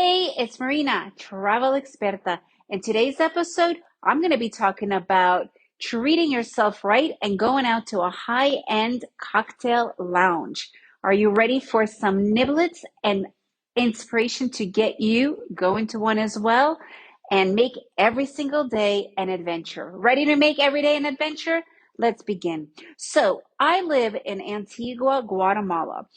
Hey, it's Marina, travel experta. In today's episode, I'm going to be talking about treating yourself right and going out to a high-end cocktail lounge. Are you ready for some niblets and inspiration to get you going to one as well and make every single day an adventure? Ready to make every day an adventure? Let's begin. So, I live in Antigua, Guatemala.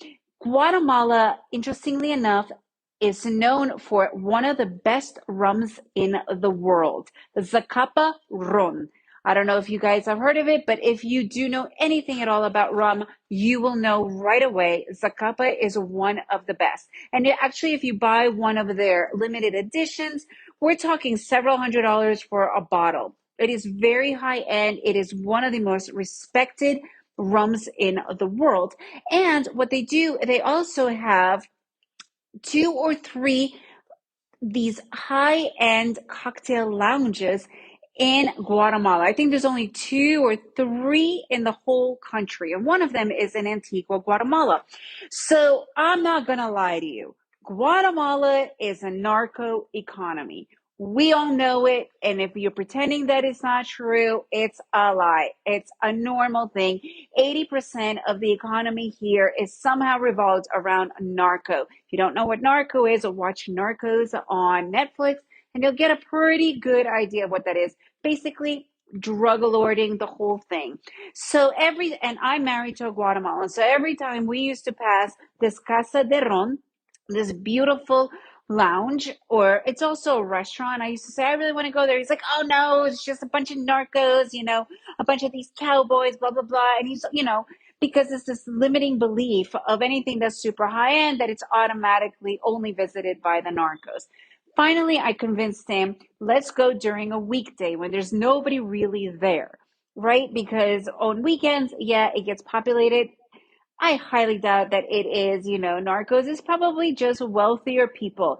Guatemala, interestingly enough, is known for one of the best rums in the world, the Zacapa Rum. I don't know if you guys have heard of it, but if you do know anything at all about rum, you will know right away Zacapa is one of the best. And actually, if you buy one of their limited editions, we're talking several $100s for a bottle. It is very high end. It is one of the most respected rums in the world. And what they do, they also have two or three these high-end cocktail lounges in Guatemala. I think there's only two or three in the whole country, and one of them is in Antigua, Guatemala. So I'm not gonna lie to you. Guatemala is a narco economy. We all know it, and if you're pretending that it's not true, it's a lie. It's a normal thing. 80% of the economy here is somehow revolved around narco. If you don't know what narco is, watch Narcos on Netflix and you'll get a pretty good idea of what that is. Basically, drug lording, the whole thing. And I'm married to a Guatemalan. So every time we used to pass this Casa de Ron, this beautiful lounge, or it's also a restaurant. I used to say, I really want to go there. He's like, oh no, it's just a bunch of narcos, a bunch of these cowboys, blah, blah, blah. And because it's this limiting belief of anything that's super high end that it's automatically only visited by the narcos. Finally, I convinced him, let's go during a weekday when there's nobody really there, right? Because on weekends, yeah, it gets populated. I highly doubt that it is, narcos is probably just wealthier people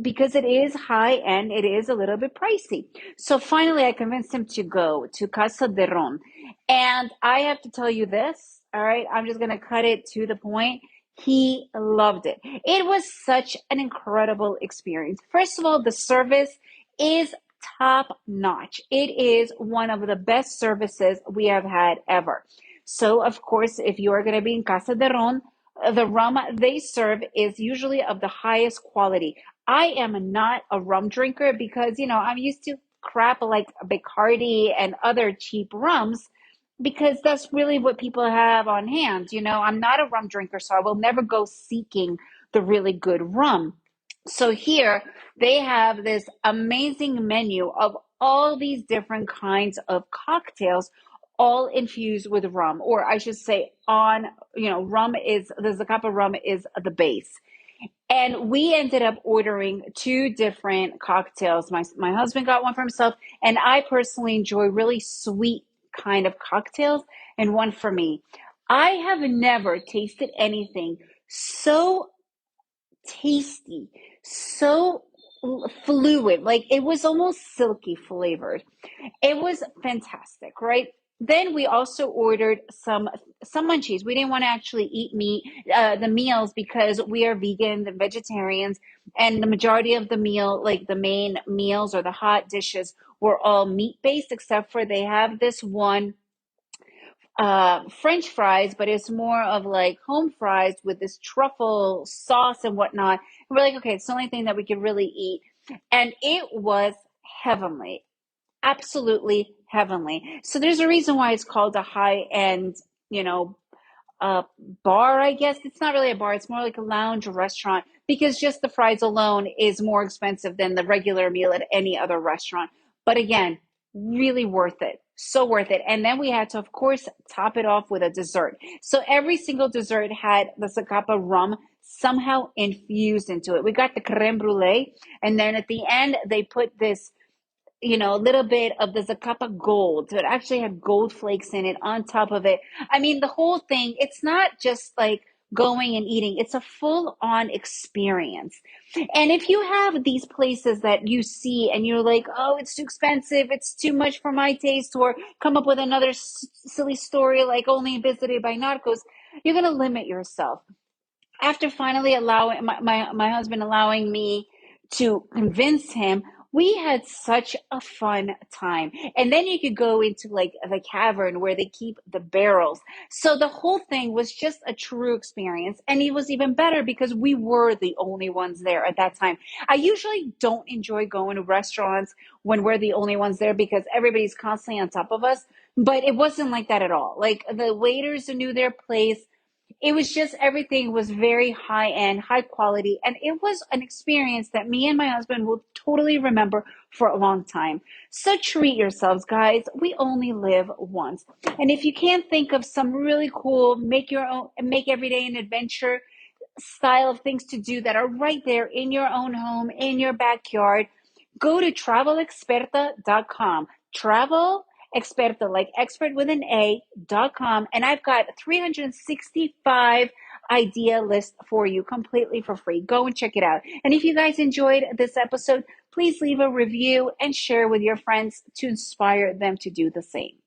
because it is high end, it is a little bit pricey. So finally, I convinced him to go to Casa de Ron. And I have to tell you this, all right? I'm just going to cut it to the point. He loved it. It was such an incredible experience. First of all, the service is top notch. It is one of the best services we have had ever. So, of course, if you are going to be in Casa de Ron, the rum they serve is usually of the highest quality. I am not a rum drinker because, I'm used to crap like Bacardi and other cheap rums because that's really what people have on hand. I'm not a rum drinker, so I will never go seeking the really good rum. So here they have this amazing menu of all these different kinds of cocktails, all infused with rum, or I should say the Zacapa rum is the base. And we ended up ordering two different cocktails. My husband got one for himself, and I personally enjoy really sweet kind of cocktails, and one for me. I have never tasted anything so tasty, so fluid, like it was almost silky flavored. It was fantastic, right? Then we also ordered some munchies. We didn't want to actually eat meat, the meals, because we are vegan and vegetarians, and the majority of the meal, like the main meals or the hot dishes, were all meat based, except for they have this one French fries, but it's more of like home fries with this truffle sauce and whatnot. And we're like, okay, it's the only thing that we could really eat, and it was heavenly. Absolutely heavenly. So there's a reason why it's called a high end, you know, uh, bar, I guess. It's not really a bar, it's more like a lounge or restaurant because just the fries alone is more expensive than the regular meal at any other restaurant. But again, really worth it. So worth it. And then we had to, of course, top it off with a dessert. So every single dessert had the Zacapa rum somehow infused into it. We got the creme brulee, and then at the end, they put this a little bit of the Zacapa gold. So it actually had gold flakes in it on top of it. I mean, the whole thing, it's not just like going and eating, it's a full on experience. And if you have these places that you see and you're like, oh, it's too expensive, it's too much for my taste, or come up with another silly story like only visited by narcos, you're going to limit yourself. After finally allowing my husband allowing me to convince him. We had such a fun time. And then you could go into like the cavern where they keep the barrels. So the whole thing was just a true experience. And it was even better because we were the only ones there at that time. I usually don't enjoy going to restaurants when we're the only ones there because everybody's constantly on top of us. But it wasn't like that at all. Like the waiters knew their place. It was just everything was very high end, high quality, and it was an experience that me and my husband will totally remember for a long time. So treat yourselves, guys. We only live once. And if you can't think of some really cool, make your own, make every day an adventure style of things to do that are right there in your own home, in your backyard, go to travelexperta.com. Travel Experta, like expert with an A.com. And I've got 365 idea list for you completely for free. Go and check it out. And if you guys enjoyed this episode, please leave a review and share with your friends to inspire them to do the same.